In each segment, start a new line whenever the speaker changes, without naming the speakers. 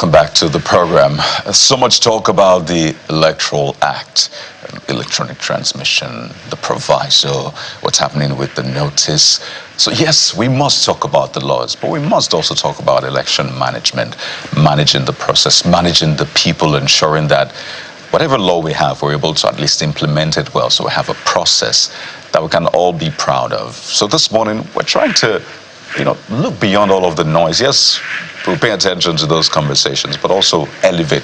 welcome back to the program. So much talk about the Electoral Act, electronic transmission, the proviso, what's happening with the notice. So yes, we must talk about the laws, but we must also talk about election management, managing the process, managing the people, ensuring that whatever law we have, we're able to at least implement it well, so we have a process that we can all be proud of. So this morning, we're trying to look beyond all of the noise. Yes, we'll pay attention to those conversations, but also elevate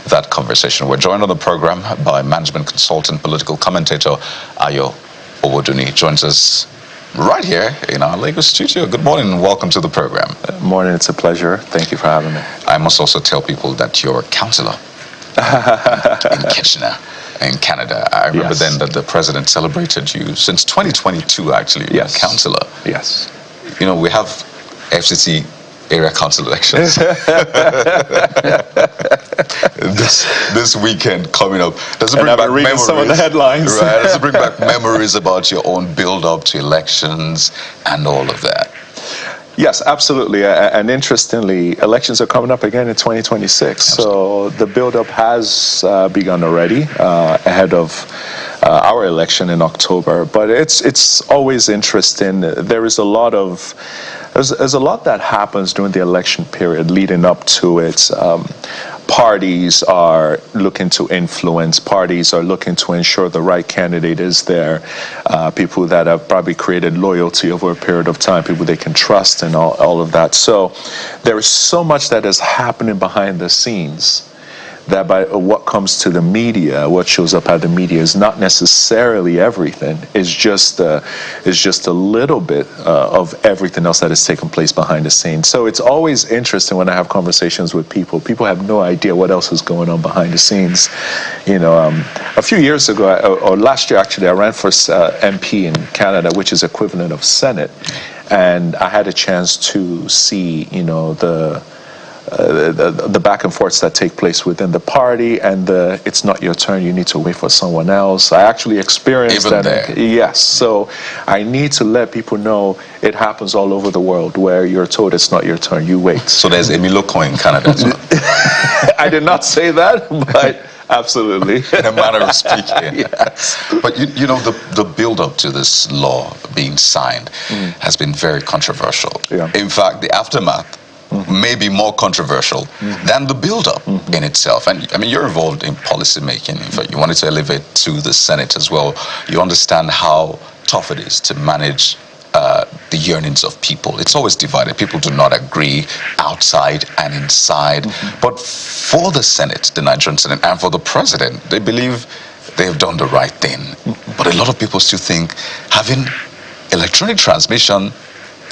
that conversation. We're joined on the program by management consultant, political commentator, Owodunni. Joins us right here in our Lagos studio. Good morning and welcome to the program.
Good morning, it's a pleasure. Thank you for having me.
I must also tell people that you're a councillor in Kitchener, in Canada. I remember then that the president celebrated you since 2022, actually. You're a councillor.
Yes.
You know, we have FCC area council elections this weekend coming up. Does it bring back memories?
Some of the headlines.
Right. Does it bring back memories about your own build-up to elections and all of that?
Yes, absolutely. And interestingly, elections are coming up again in 2026. Absolutely. So the build-up has begun already ahead of our election in October. But it's always interesting. There's a lot that happens during the election period leading up to it. Parties are looking to influence. Parties are looking to ensure the right candidate is there. People that have probably created loyalty over a period of time, people they can trust and all of that. So there is so much that is happening behind the scenes that by what comes to the media, what shows up at the media is not necessarily everything. It's just a little bit of everything else that is taking place behind the scenes. So it's always interesting when I have conversations with people. People have no idea what else is going on behind the scenes. A few years ago, or last year actually, I ran for MP in Canada, which is equivalent of Senate, and I had a chance to see, the back and forths that take place within the party, and it's not your turn, you need to wait for someone else. I actually experienced
even
that.
There.
Yes, so I need to let people know it happens all over the world where you're told it's not your turn, you wait.
So there's Emiloko in Canada as well.
I did not say that, but absolutely.
In a manner of speaking.
Yes.
But the build-up to this law being signed has been very controversial.
Yeah.
In fact, the aftermath may be more controversial than the build-up in itself. And I mean, you're involved in policy making. In fact, you wanted to elevate to the Senate as well. You understand how tough it is to manage the yearnings of people. It's always divided. People do not agree outside and inside. But for the Senate, the Nigerian Senate, and for the president, they believe they have done the right thing. But a lot of people still think having electronic transmission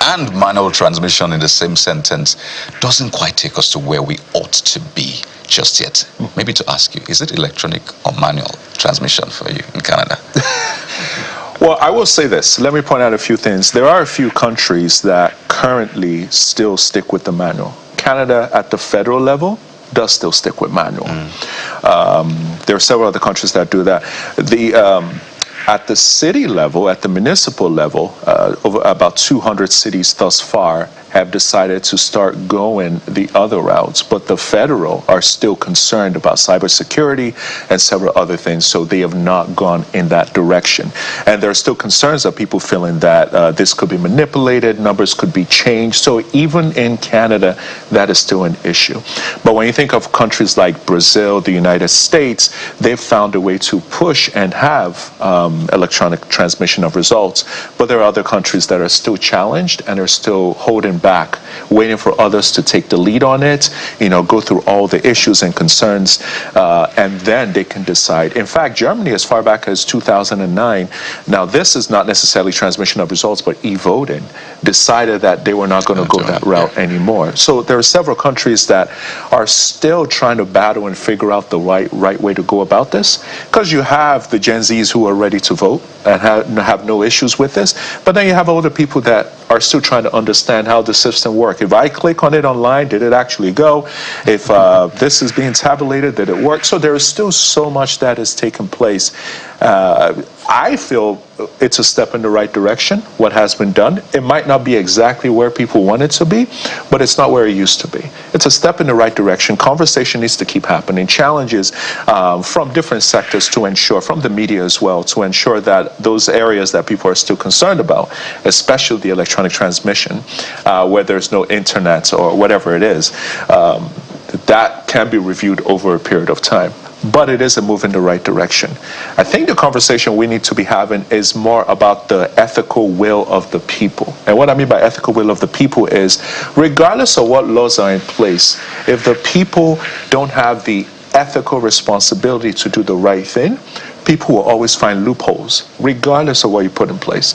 and manual transmission in the same sentence doesn't quite take us to where we ought to be just yet. Maybe to ask you, is it electronic or manual transmission for you in Canada?
Well, I will say this. Let me point out a few things. There are a few countries that currently still stick with the manual. Canada at the federal level does still stick with manual. There are several other countries that do that. At the city level, at the municipal level, over about 200 cities thus far have decided to start going the other routes, but the federal are still concerned about cybersecurity and several other things, so they have not gone in that direction. And there are still concerns of people feeling that this could be manipulated, numbers could be changed, so even in Canada, that is still an issue. But when you think of countries like Brazil, the United States, they've found a way to push and have electronic transmission of results, but there are other countries that are still challenged and are still holding back, waiting for others to take the lead on it, go through all the issues and concerns, and then they can decide. In fact, Germany, as far back as 2009, now this is not necessarily transmission of results, but e-voting, decided that they were not going to go that route anymore. So there are several countries that are still trying to battle and figure out the right way to go about this, because you have the Gen Zs who are ready to vote and have no issues with this, but then you have older people that are still trying to understand how the system works. If I click on it online, did it actually go? If this is being tabulated, did it work? So there is still so much that is taking place. I feel it's a step in the right direction, what has been done. It might not be exactly where people want it to be, but it's not where it used to be. It's a step in the right direction. Conversation needs to keep happening. Challenges from different sectors to ensure, from the media as well, to ensure that those areas that people are still concerned about, especially the electronic transmission, where there's no internet or whatever it is, that can be reviewed over a period of time. But it is a move in the right direction. I think the conversation we need to be having is more about the ethical will of the people. And what I mean by ethical will of the people is, regardless of what laws are in place, if the people don't have the ethical responsibility to do the right thing, people will always find loopholes, regardless of what you put in place.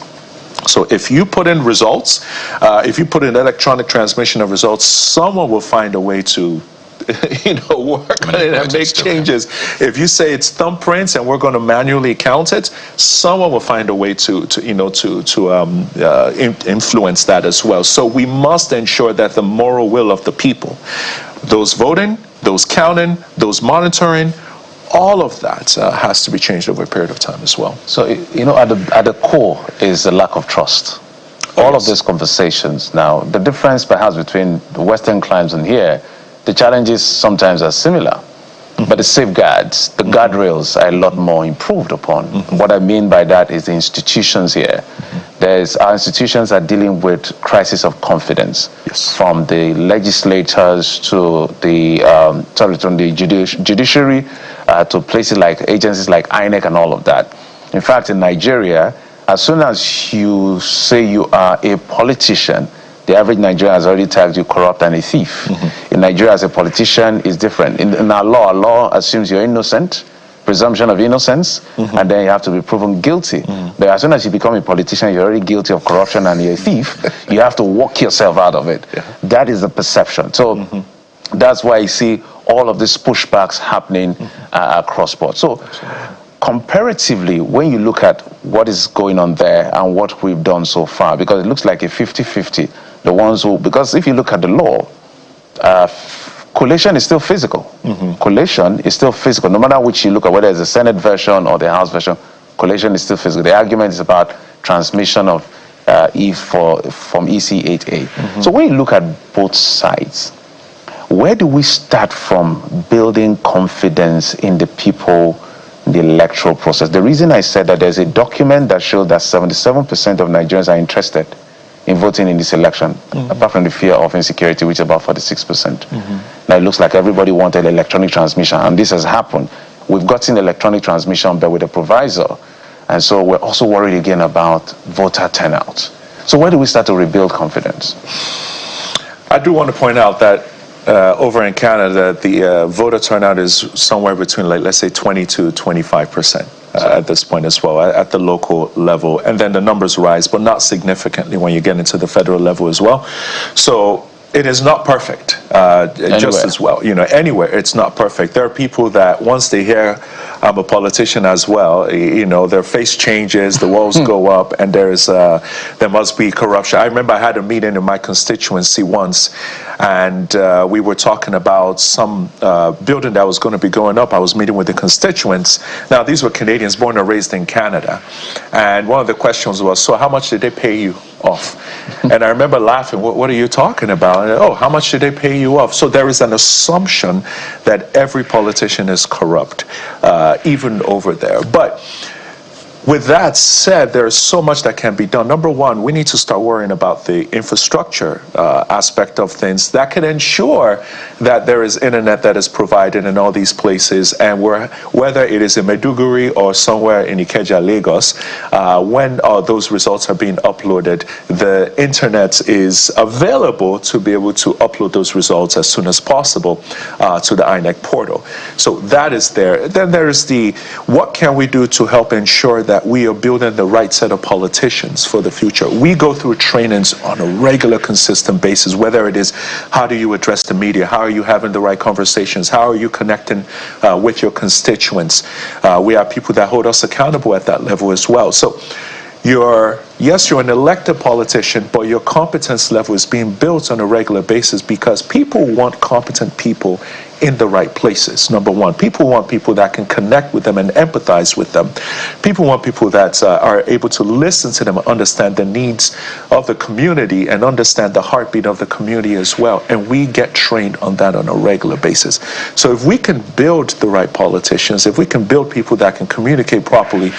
So if you put in results, if you put in electronic transmission of results, someone will find a way to work on it and make changes. If you say it's thumbprints and we're going to manually count it, someone will find a way to influence that as well. So we must ensure that the moral will of the people, those voting, those counting, those monitoring, all of that has to be changed over a period of time as well.
So, at the core is the lack of trust. All of these conversations now, the difference perhaps between the Western climes and here, the challenges sometimes are similar, but the safeguards, the guardrails are a lot more improved upon. What I mean by that is the institutions here. Our institutions are dealing with crisis of confidence, from the legislators to the judiciary, to places like agencies like INEC and all of that. In fact, in Nigeria, as soon as you say you are a politician, the average Nigerian has already tagged you corrupt and a thief. In Nigeria, as a politician, is different. In our law assumes you're innocent, presumption of innocence, and then you have to be proven guilty. But as soon as you become a politician, you're already guilty of corruption and you're a thief. You have to walk yourself out of it. That is the perception. So that's why you see all of these pushbacks happening across board. So comparatively, when you look at what is going on there and what we've done so far, because it looks like a 50-50, because if you look at the law, collation is still physical. Collation is still physical. No matter which you look at, whether it's the Senate version or the House version, collation is still physical. The argument is about transmission of from EC 8A. So when you look at both sides, where do we start from building confidence in the people, the electoral process? The reason I said that, there's a document that showed that 77% of Nigerians are interested in voting in this election, apart from the fear of insecurity, which is about 46%. Now it looks like everybody wanted electronic transmission, and this has happened. We've gotten electronic transmission, but with a proviso, and so we're also worried again about voter turnout. So where do we start to rebuild confidence?
I do want to point out that over in Canada, the voter turnout is somewhere between, let's say, 20 to 25%. At this point as well, at the local level. And then the numbers rise, but not significantly when you get into the federal level as well. So it is not perfect, just as well. Anywhere, it's not perfect. There are people that once they hear I'm a politician as well, their face changes, the walls go up, and there must be corruption. I remember I had a meeting in my constituency once, and we were talking about some building that was going to be going up. I was meeting with the constituents. Now, these were Canadians born and raised in Canada. And one of the questions was, so how much did they pay you off? And I remember laughing, what are you talking about? And, how much did they pay you off? So there is an assumption that every politician is corrupt, even over there. But with that said, there's so much that can be done. Number one, we need to start worrying about the infrastructure aspect of things that can ensure that there is internet that is provided in all these places, and whether it is in Maiduguri or somewhere in Ikeja, Lagos, when those results are being uploaded, the internet is available to be able to upload those results as soon as possible to the INEC portal. So that is there. Then there is what can we do to help ensure that we are building the right set of politicians for the future. We go through trainings on a regular, consistent basis, whether it is how do you address the media, how are you having the right conversations, how are you connecting with your constituents. We have people that hold us accountable at that level as well. So your Yes, you're an elected politician, but your competence level is being built on a regular basis because people want competent people in the right places. Number one, people want people that can connect with them and empathize with them. People want people that are able to listen to them and understand the needs of the community and understand the heartbeat of the community as well. And we get trained on that on a regular basis. So if we can build the right politicians, if we can build people that can communicate properly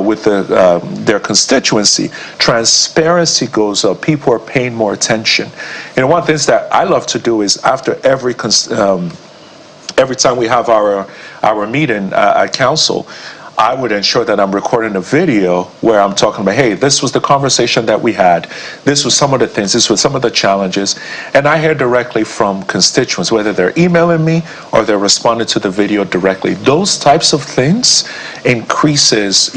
with their constituency, transparency goes up. People are paying more attention. You know, one of the things that I love to do is after every time we have our meeting at council, I would ensure that I'm recording a video where I'm talking about, hey, this was the conversation that we had. This was some of the things. This was some of the challenges. And I hear directly from constituents, whether they're emailing me or they're responding to the video directly. Those types of things increases,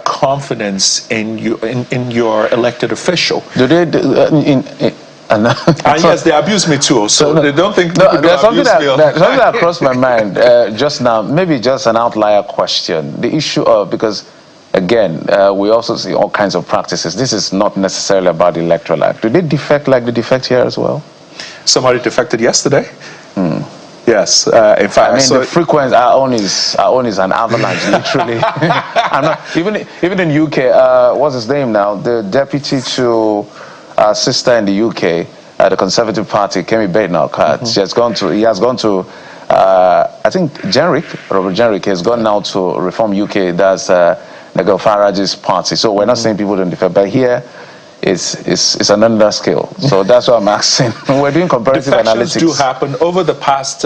confidence in your elected official.
Do they...
And yes, they abuse me too. So they don't think
there's something that crossed my mind just now. Maybe just an outlier question. The issue of, because again, we also see all kinds of practices. This is not necessarily about the Electoral Act. Do they defect like they defect here as well?
Somebody defected yesterday. Yes, in fact,
I mean the frequency. Our own is an avalanche, literally. I'm not even in UK. What's his name now? The deputy to our sister in the UK, the Conservative Party, Kemi Badenoch, he has gone to, I think, Robert Jenrick has gone now to Reform UK. That's Nigel Farage's party. So we're not saying people don't defect, but here it's an underscale. So that's what I'm asking. We're doing comparative analytics.
Defections do happen over the past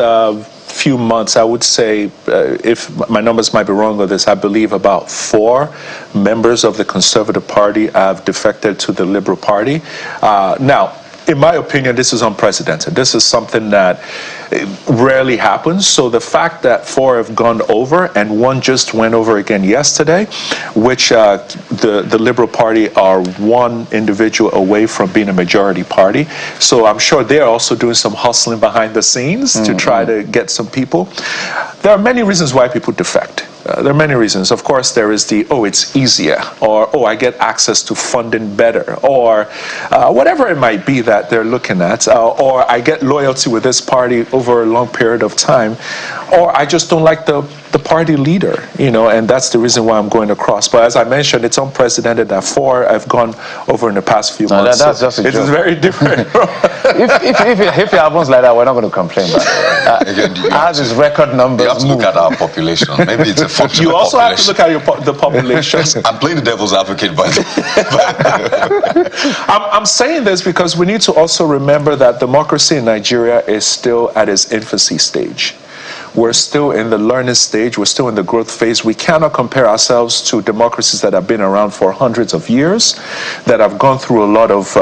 few months. I would say, if my numbers might be wrong on this, I believe about 4 members of the Conservative Party have defected to the Liberal Party. Now, in my opinion, this is unprecedented. This is something that rarely happens. So the fact that 4 have gone over and 1 just went over again yesterday, which the Liberal Party are 1 individual away from being a majority party. So I'm sure they're also doing some hustling behind the scenes to try to get some people. There are many reasons why people defect. There are many reasons. Of course, there is the, it's easier, or I get access to funding better, or whatever it might be that they're looking at, or I get loyalty with this party over a long period of time, or I just don't like the party leader, and that's the reason why I'm going across. But as I mentioned, it's unprecedented that 4 have gone over in the past few months.
That's just a joke.
It is very different.
if it happens like that, we're not going to complain about it.
Again,
as his record numbers
you have to look at our population. Maybe it's a function
You
of
also
population.
have to look at the population.
I'm playing the devil's advocate, but
I'm saying this because we need to also remember that democracy in Nigeria is still at its infancy stage. We're still in the learning stage. We're still in the growth phase. We cannot compare ourselves to democracies that have been around for hundreds of years, that have gone through a lot of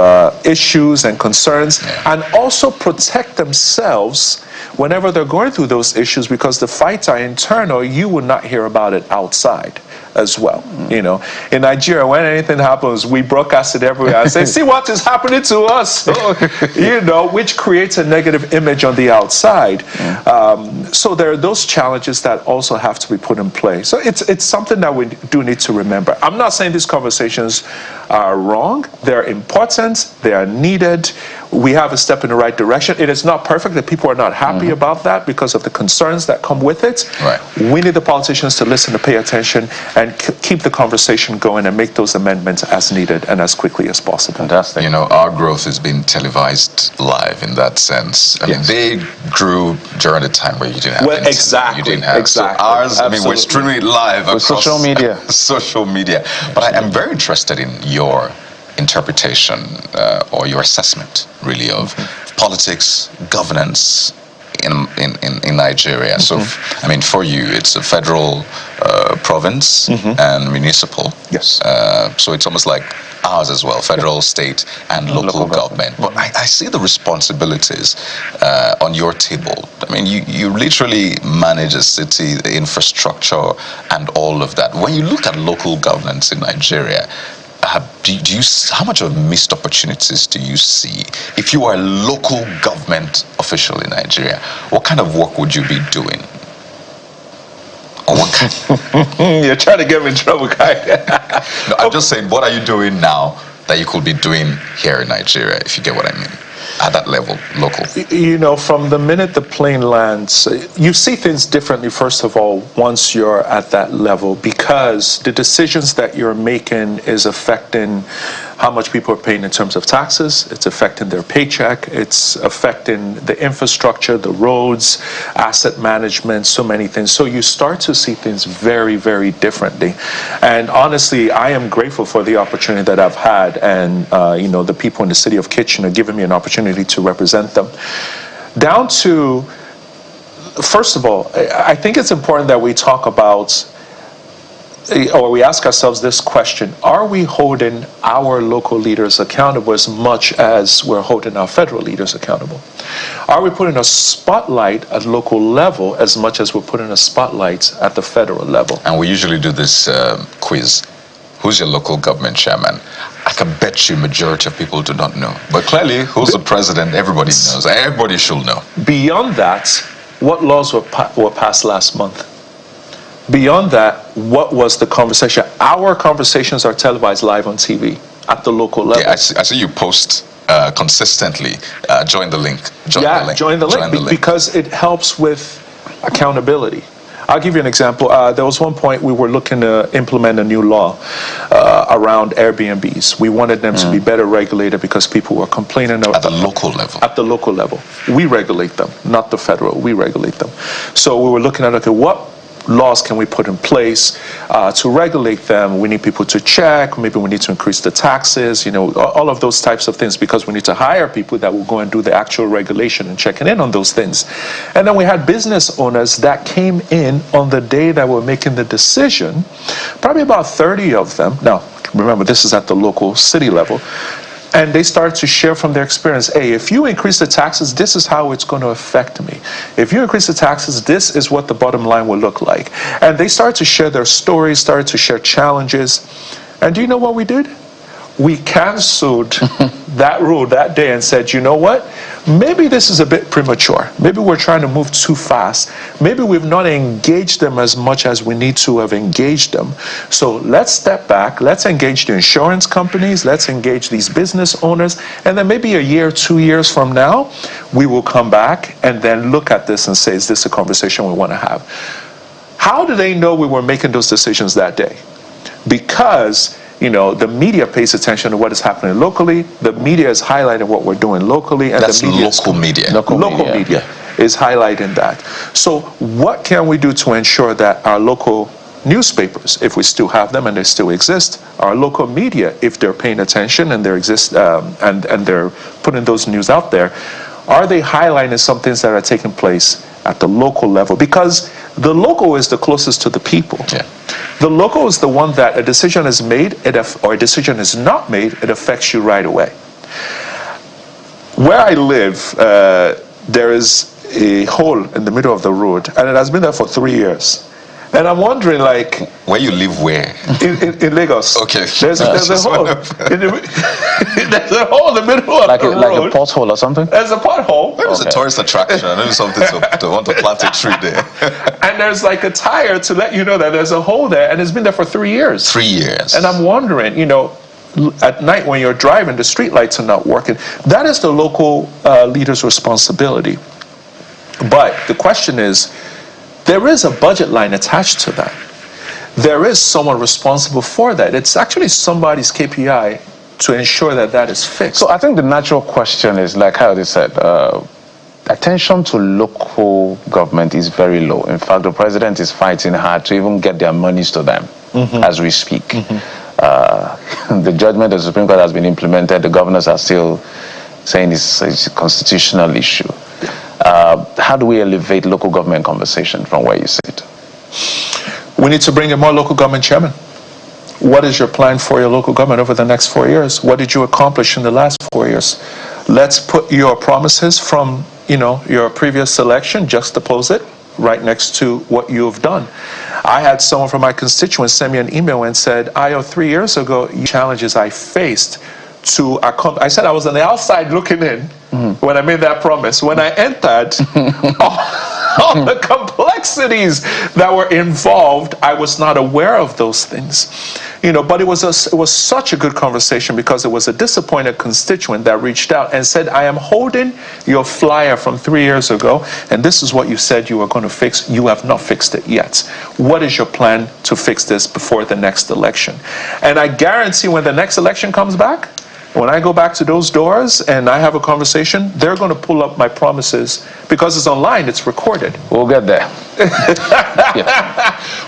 issues and concerns, and also protect themselves whenever they're going through those issues, because the fights are internal. You will not hear about it outside as well. In Nigeria, when anything happens, we broadcast it everywhere and say, see what is happening to us, which creates a negative image on the outside. So there are those challenges that also have to be put in place. So it's something that we do need to remember. I'm not saying these conversations are wrong. They're important. They are needed. We have a step in the right direction. It is not perfect. The people are not happy about that because of the concerns that come with it.
Right.
We need the politicians to listen, to pay attention, and keep the conversation going and make those amendments as needed and as quickly as possible.
Fantastic.
Our growth has been televised live in that sense. I mean, they grew during the time where you didn't have internet.
Exactly.
You didn't have.
Exactly.
So ours,
Absolutely.
I mean, we're streaming it live across
social media.
Social media. But I am very interested in your interpretation or your assessment, really, of politics, governance in Nigeria. So, I mean, for you, it's a federal province and municipal.
Yes.
So it's almost like ours as well, federal, state, and local government. But I see the responsibilities on your table. I mean, you literally manage a city, the infrastructure, and all of that. When you look at local governance in Nigeria, how much of missed opportunities do you see? If you are a local government official in Nigeria, what kind of work would you be doing? Or what
You're trying to get me in trouble, Kai.
No, I'm just saying, what are you doing now that you could be doing here in Nigeria, if you get what I mean? At that level, local.
You know, from the minute the plane lands, you see things differently, first of all, once you're at that level, because the decisions that you're making is affecting how much people are paying in terms of taxes, it's affecting their paycheck, it's affecting the infrastructure, the roads, asset management, so many things. So you start to see things very, very differently. And honestly, I am grateful for the opportunity that I've had, and you know, the people in the city of Kitchener giving me an opportunity to represent them. Down to, first of all, I think it's important that we talk about, or we ask ourselves this question: are we holding our local leaders accountable as much as we're holding our federal leaders accountable? Are we putting a spotlight at local level as much as we're putting a spotlight at the federal level?
And we usually do this quiz. Who's your local government chairman? I can bet you majority of people do not know. But clearly, who's the president? Everybody knows. Everybody should know.
Beyond that, what laws were passed last month? Beyond that, what was the conversation? Our conversations are televised live on TV at the local level.
Yeah, I see you post consistently. Join the link.
Join the link because it helps with accountability. I'll give you an example. There was one point we were looking to implement a new law around Airbnbs. We wanted them to be better regulated because people were complaining.
At the local level?
At the local level. We regulate them, not the federal. We regulate them. So we were looking at, okay, what laws can we put in place to regulate them? We need people to check. Maybe we need to increase the taxes, you know, all of those types of things, because we need to hire people that will go and do the actual regulation and checking in on those things. And then we had business owners that came in on the day that we're making the decision, probably about 30 of them. Now, remember, this is at the local city level. And they start to share from their experience. Hey, if you increase the taxes, this is how it's going to affect me. If you increase the taxes, this is what the bottom line will look like. And they start to share their stories, started to share challenges. And do you know what we did? We canceled that rule that day and said, you know what? Maybe this is a bit premature. Maybe we're trying to move too fast. Maybe we've not engaged them as much as we need to have engaged them. So let's step back. Let's engage the insurance companies. Let's engage these business owners. And then maybe a year, 2 years from now, we will come back and then look at this and say, is this a conversation we want to have? How do they know we were making those decisions that day? Because, you know, the media pays attention to what is happening locally. The media is highlighting what we're doing locally, and
that's
the media
local media.
Local media is highlighting that. So what can we do to ensure that our local newspapers, if we still have them and they still exist, our local media, if they're paying attention and and they're putting those news out there, are they highlighting some things that are taking place at the local level? Because the local is the closest to the people.
Yeah.
The local is the one that a decision is made, or a decision is not made, it affects you right away. Where I live, there is a hole in the middle of the road, and it has been there for 3 years. And I'm wondering, like,
where you live, where?
In Lagos.
Okay.
There's a hole. There's a hole in the middle of the road.
Like a pothole or something?
There's a pothole.
Maybe it's a tourist attraction. Maybe something to want to plant a tree there.
And there's like a tire to let you know that there's a hole there, and it's been there for 3 years.
3 years.
And I'm wondering, you know, at night when you're driving, the street lights are not working. That is the local leader's responsibility. But the question is, there is a budget line attached to that. There is someone responsible for that. It's actually somebody's KPI to ensure that that is fixed.
So I think the natural question is, like how they said, attention to local government is very low. In fact, the president is fighting hard to even get their monies to them as we speak. The judgment of the Supreme Court has been implemented. The governors are still saying it's a constitutional issue. How do we elevate local government conversation from where you sit?
We need to bring in more local government chairmen. What is your plan for your local government over the next 4 years? What did you accomplish in the last 4 years? Let's put your promises from, you know, your previous election, juxtapose it right next to what you've done. I had someone from my constituents send me an email and said, Ayo, 3 years ago, challenges I faced to accomplish. I said I was on the outside looking in when I made that promise. When I entered, all the complaints complexities that were involved. I was not aware of those things. But it was such a good conversation because it was a disappointed constituent that reached out and said, I am holding your flyer from 3 years ago, and this is what you said you were going to fix. You have not fixed it yet. What is your plan to fix this before the next election? And I guarantee when the next election comes back, when I go back to those doors and I have a conversation, they're going to pull up my promises because it's online, it's recorded.
We'll get there.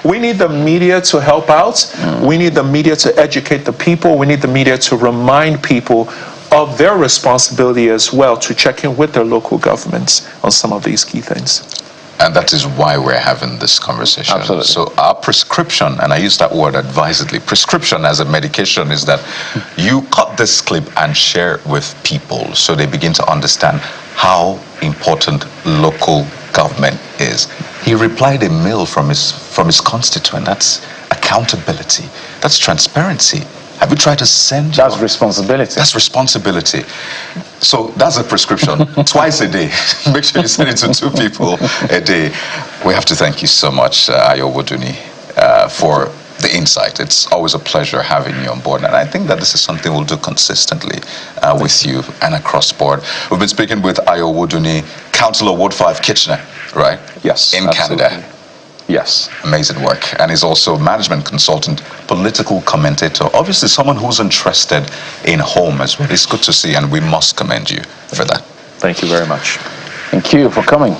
We need the media to help out. We need the media to educate the people. We need the media to remind people of their responsibility as well to check in with their local governments on some of these key things.
And that is why we're having this conversation.
Absolutely.
So our prescription, and I use that word advisedly, prescription as a medication is that you cut this clip and share it with people so they begin to understand how important local government is. He replied a mail from his constituent. That's accountability. That's transparency. Have you tried to send
That's responsibility.
That's responsibility. So that's a prescription. Twice a day. Make sure you send it to 2 people a day. We have to thank you so much, Owodunni, for the insight. It's always a pleasure having you on board. And I think that this is something we'll do consistently with you and across board. We've been speaking with Owodunni, Councillor Ward 5 Kitchener, right?
Yes.
In
absolutely.
Canada.
Yes.
Amazing work. And he's also management consultant, political commentator, obviously someone who's interested in home as well. It's good to see, and we must commend you for that.
Thank you very much.
Thank you for coming.